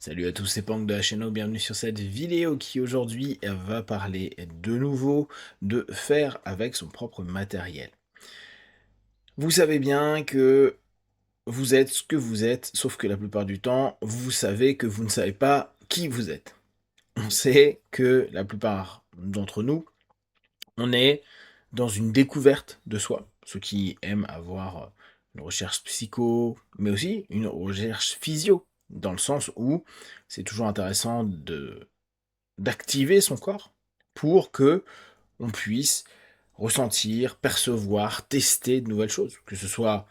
Salut à tous, c'est Pank de la chaîne, bienvenue sur cette vidéo qui aujourd'hui va parler de nouveau de faire avec son propre matériel. Vous savez bien que vous êtes ce que vous êtes, sauf que la plupart du temps, vous savez que vous ne savez pas qui vous êtes. On sait que la plupart d'entre nous, on est dans une découverte de soi, ceux qui aiment avoir une recherche psycho, mais aussi une recherche physio, dans le sens où c'est toujours intéressant d'activer son corps pour que on puisse ressentir, percevoir, tester de nouvelles choses, que ce soit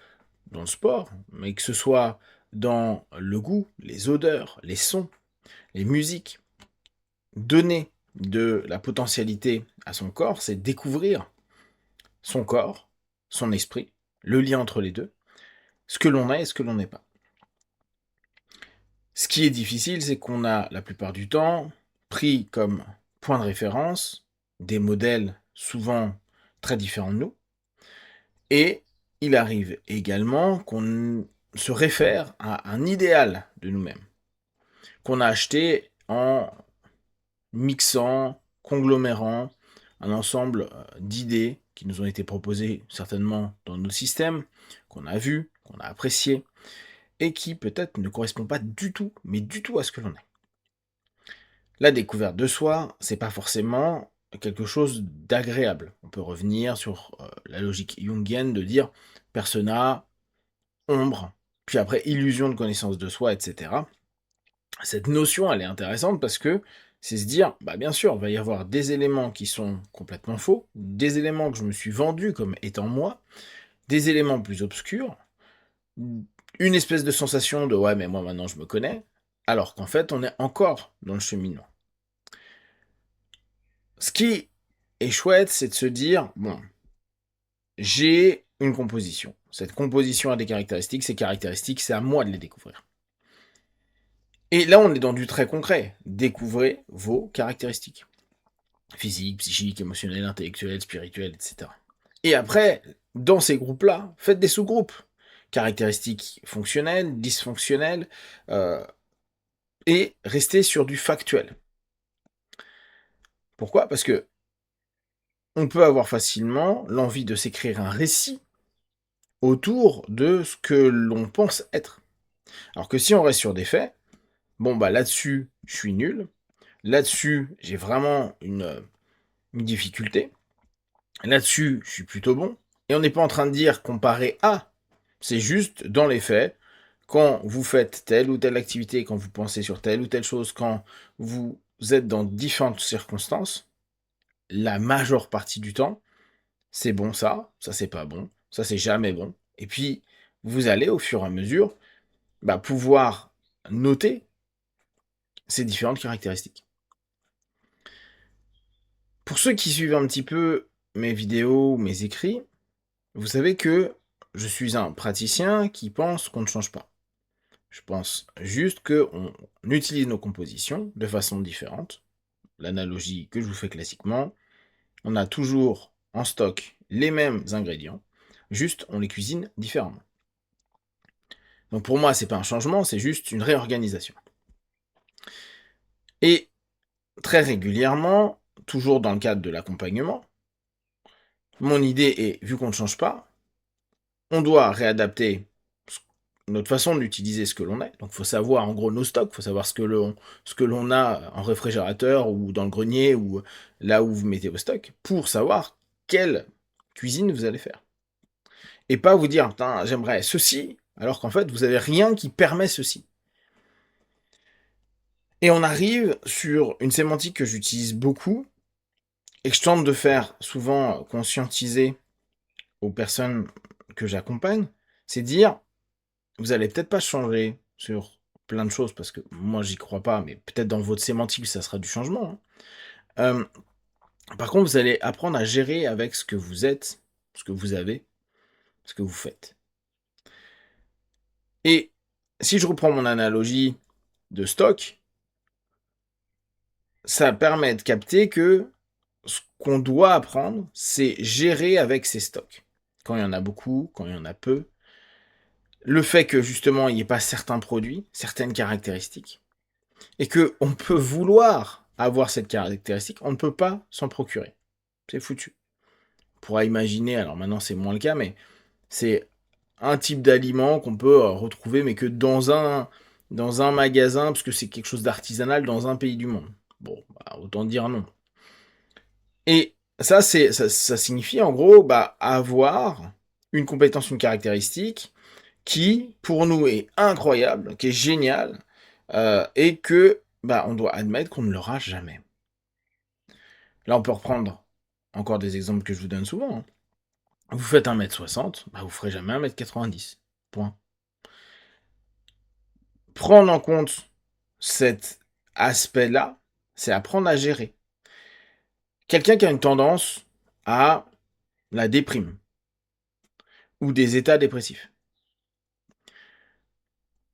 dans le sport, mais que ce soit dans le goût, les odeurs, les sons, les musiques. Donner de la potentialité à son corps, c'est découvrir son corps, son esprit, le lien entre les deux, ce que l'on est et ce que l'on n'est pas. Ce qui est difficile, c'est qu'on a la plupart du temps pris comme point de référence des modèles souvent très différents de nous, et il arrive également qu'on se réfère à un idéal de nous-mêmes, qu'on a acheté en mixant, conglomérant un ensemble d'idées qui nous ont été proposées certainement dans nos systèmes, qu'on a vues, qu'on a appréciées, et qui peut-être ne correspondent pas du tout, mais du tout à ce que l'on est. La découverte de soi, c'est pas forcément quelque chose d'agréable. On peut revenir sur la logique jungienne de dire persona, ombre, puis après illusion de connaissance de soi, etc. Cette notion, elle est intéressante parce que c'est se dire, bah bien sûr, il va y avoir des éléments qui sont complètement faux, des éléments que je me suis vendu comme étant moi, des éléments plus obscurs, une espèce de sensation de ouais, mais moi maintenant je me connais, alors qu'en fait on est encore dans le cheminement. Ce qui est chouette, c'est de se dire, bon, j'ai une composition. Cette composition a des caractéristiques, ces caractéristiques, c'est à moi de les découvrir. Et là, on est dans du très concret. Découvrez vos caractéristiques. Physiques, psychiques, émotionnelles, intellectuelles, spirituelles, etc. Et après, dans ces groupes-là, faites des sous-groupes. Caractéristiques fonctionnelles, dysfonctionnelles, et restez sur du factuel. Pourquoi? Parce que on peut avoir facilement l'envie de s'écrire un récit autour de ce que l'on pense être. Alors que si on reste sur des faits, bon bah là-dessus, je suis nul, là-dessus, j'ai vraiment une difficulté, là-dessus, je suis plutôt bon, et on n'est pas en train de dire comparé à, c'est juste dans les faits, quand vous faites telle ou telle activité, quand vous pensez sur telle ou telle chose, quand vous êtes dans différentes circonstances, la majeure partie du temps, c'est bon ça c'est pas bon, ça c'est jamais bon. Et puis, vous allez au fur et à mesure pouvoir noter ces différentes caractéristiques. Pour ceux qui suivent un petit peu mes vidéos, mes écrits, vous savez que je suis un praticien qui pense qu'on ne change pas. Je pense juste qu'on utilise nos compositions de façon différente. L'analogie que je vous fais classiquement, on a toujours en stock les mêmes ingrédients, juste on les cuisine différemment. Donc pour moi, c'est pas un changement, c'est juste une réorganisation. Et très régulièrement, toujours dans le cadre de l'accompagnement, mon idée est, vu qu'on ne change pas, on doit réadapter notre façon d'utiliser ce que l'on est. Donc il faut savoir en gros nos stocks, il faut savoir ce que l'on a en réfrigérateur ou dans le grenier ou là où vous mettez vos stocks, pour savoir quelle cuisine vous allez faire. Et pas vous dire, putain, j'aimerais ceci, alors qu'en fait, vous n'avez rien qui permet ceci. Et on arrive sur une sémantique que j'utilise beaucoup, et que je tente de faire souvent conscientiser aux personnes que j'accompagne, c'est dire, vous allez peut-être pas changer sur plein de choses, parce que moi j'y crois pas, mais peut-être dans votre sémantique ça sera du changement, hein. Par contre, vous allez apprendre à gérer avec ce que vous êtes, ce que vous avez, ce que vous faites. Et si je reprends mon analogie de stock, ça permet de capter que ce qu'on doit apprendre, c'est gérer avec ses stocks. Quand il y en a beaucoup, quand il y en a peu. Le fait que justement il n'y ait pas certains produits, certaines caractéristiques. et qu'on peut vouloir avoir cette caractéristique, on ne peut pas s'en procurer. C'est foutu. On pourra imaginer, alors maintenant c'est moins le cas, mais c'est un type d'aliment qu'on peut retrouver, mais que dans un magasin, parce que c'est quelque chose d'artisanal dans un pays du monde. Bon, bah, autant dire non. Et ça signifie en gros avoir une compétence, une caractéristique qui, pour nous, est incroyable, qui est géniale, et que on doit admettre qu'on ne l'aura jamais. Là, on peut reprendre encore des exemples que je vous donne souvent, hein. Vous faites 1m60, vous ferez jamais 1m90. Point. Prendre en compte cet aspect-là, c'est apprendre à gérer. Quelqu'un qui a une tendance à la déprime ou des états dépressifs.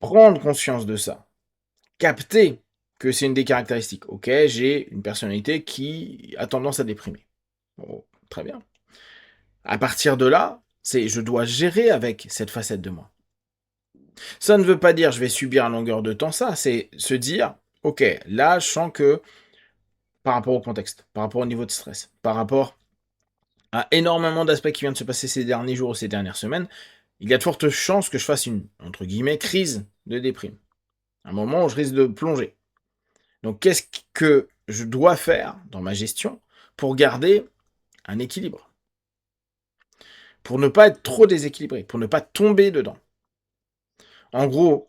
Prendre conscience de ça, capter que c'est une des caractéristiques. Ok, j'ai une personnalité qui a tendance à déprimer. Bon, très bien. À partir de là, je dois gérer avec cette facette de moi. Ça ne veut pas dire je vais subir à longueur de temps ça, c'est se dire, ok, là je sens que par rapport au contexte, par rapport au niveau de stress, par rapport à énormément d'aspects qui viennent de se passer ces derniers jours ou ces dernières semaines, il y a de fortes chances que je fasse une, entre guillemets, crise de déprime. Un moment où je risque de plonger. Donc qu'est-ce que je dois faire dans ma gestion pour garder un équilibre? Pour ne pas être trop déséquilibré, pour ne pas tomber dedans. En gros,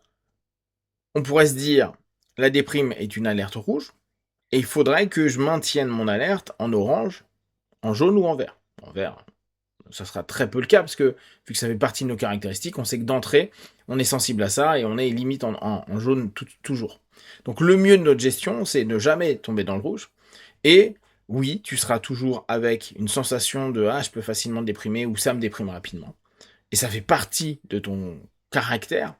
on pourrait se dire, la déprime est une alerte rouge, et il faudrait que je maintienne mon alerte en orange, en jaune ou en vert. En vert, ça sera très peu le cas, parce que vu que ça fait partie de nos caractéristiques, on sait que d'entrée, on est sensible à ça, et on est limite en jaune toujours. Donc le mieux de notre gestion, c'est ne jamais tomber dans le rouge, et oui, tu seras toujours avec une sensation de « ah, je peux facilement me déprimer » ou « ça me déprime rapidement ». Et ça fait partie de ton caractère,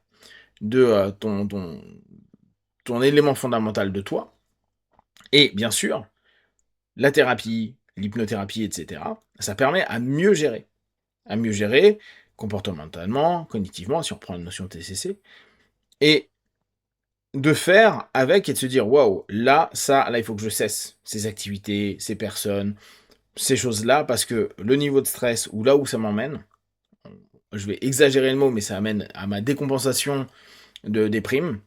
de ton élément fondamental de toi. Et bien sûr, la thérapie, l'hypnothérapie, etc., ça permet à mieux gérer. À mieux gérer comportementalement, cognitivement, si on reprend la notion de TCC, et de faire avec et de se dire waouh, là, il faut que je cesse ces activités, ces personnes, ces choses-là, parce que le niveau de stress ou là où ça m'emmène, je vais exagérer le mot, mais ça amène à ma décompensation de déprime,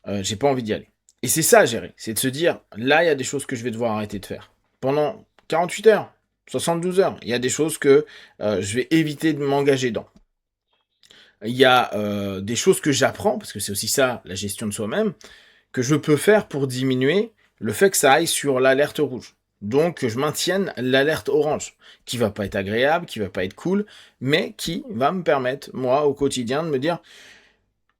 j'ai pas envie d'y aller. Et c'est ça à gérer, c'est de se dire, là, il y a des choses que je vais devoir arrêter de faire. Pendant 48 heures, 72 heures, il y a des choses que je vais éviter de m'engager dans. Il y a des choses que j'apprends, parce que c'est aussi ça, la gestion de soi-même, que je peux faire pour diminuer le fait que ça aille sur l'alerte rouge. Donc que je maintienne l'alerte orange, qui va pas être agréable, qui va pas être cool, mais qui va me permettre, moi, au quotidien, de me dire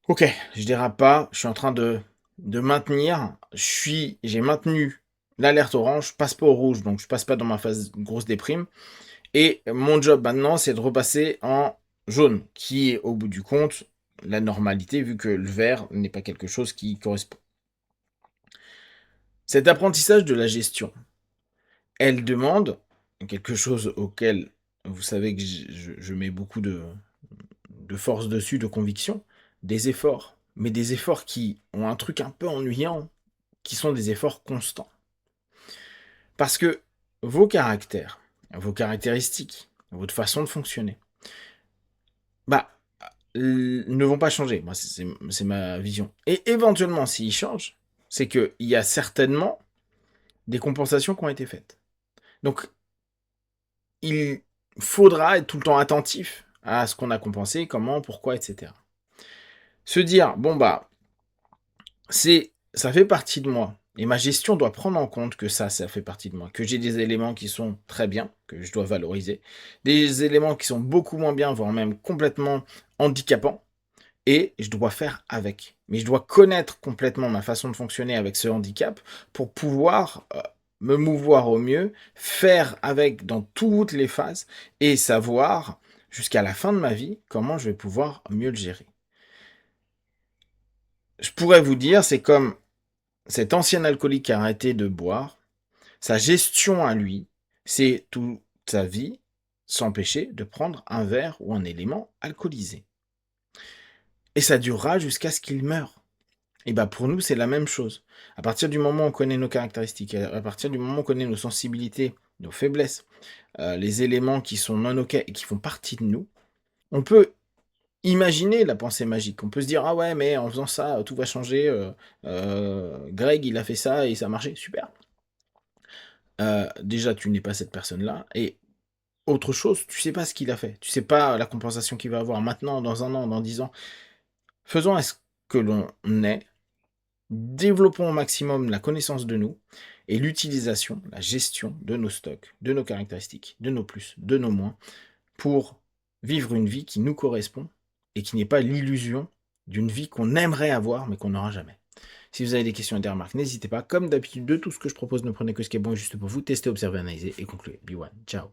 ok, je dérape pas, je suis en train de maintenir, j'ai maintenu l'alerte orange, je passe pas au rouge, donc je passe pas dans ma phase grosse déprime, et mon job maintenant, c'est de repasser en jaune, qui est au bout du compte la normalité, vu que le vert n'est pas quelque chose qui correspond. Cet apprentissage de la gestion, elle demande quelque chose auquel vous savez que je mets beaucoup de force dessus, de conviction, des efforts. Mais des efforts qui ont un truc un peu ennuyant, qui sont des efforts constants. Parce que vos caractères, vos caractéristiques, votre façon de fonctionner, ne vont pas changer. Moi, c'est ma vision. Et éventuellement, s'ils changent, c'est qu'il y a certainement des compensations qui ont été faites. Donc, il faudra être tout le temps attentif à ce qu'on a compensé, comment, pourquoi, etc. Se dire, ça fait partie de moi. Et ma gestion doit prendre en compte que ça fait partie de moi. Que j'ai des éléments qui sont très bien, que je dois valoriser. Des éléments qui sont beaucoup moins bien, voire même complètement handicapants. Et je dois faire avec. Mais je dois connaître complètement ma façon de fonctionner avec ce handicap pour pouvoir me mouvoir au mieux, faire avec dans toutes les phases et savoir jusqu'à la fin de ma vie comment je vais pouvoir mieux le gérer. Je pourrais vous dire, c'est comme cet ancien alcoolique qui a arrêté de boire, sa gestion à lui, c'est toute sa vie s'empêcher de prendre un verre ou un élément alcoolisé. Et ça durera jusqu'à ce qu'il meure. Et bah, pour nous, c'est la même chose. À partir du moment où on connaît nos caractéristiques, à partir du moment où on connaît nos sensibilités, nos faiblesses, les éléments qui sont non OK et qui font partie de nous, on peut imaginer la pensée magique. On peut se dire: «Ah ouais, mais en faisant ça, tout va changer, Greg, il a fait ça et ça a marché». Super. Déjà, tu n'es pas cette personne-là et autre chose, tu sais pas ce qu'il a fait. Tu sais pas la compensation qu'il va avoir maintenant, dans 1 an, dans 10 ans. Faisons à ce que l'on est, développons au maximum la connaissance de nous et l'utilisation, la gestion de nos stocks, de nos caractéristiques, de nos plus, de nos moins, pour vivre une vie qui nous correspond et qui n'est pas l'illusion d'une vie qu'on aimerait avoir mais qu'on n'aura jamais. Si vous avez des questions et des remarques, n'hésitez pas. Comme d'habitude, de tout ce que je propose, ne prenez que ce qui est bon et juste pour vous. Testez, observez, analysez et concluez. Be one. Ciao.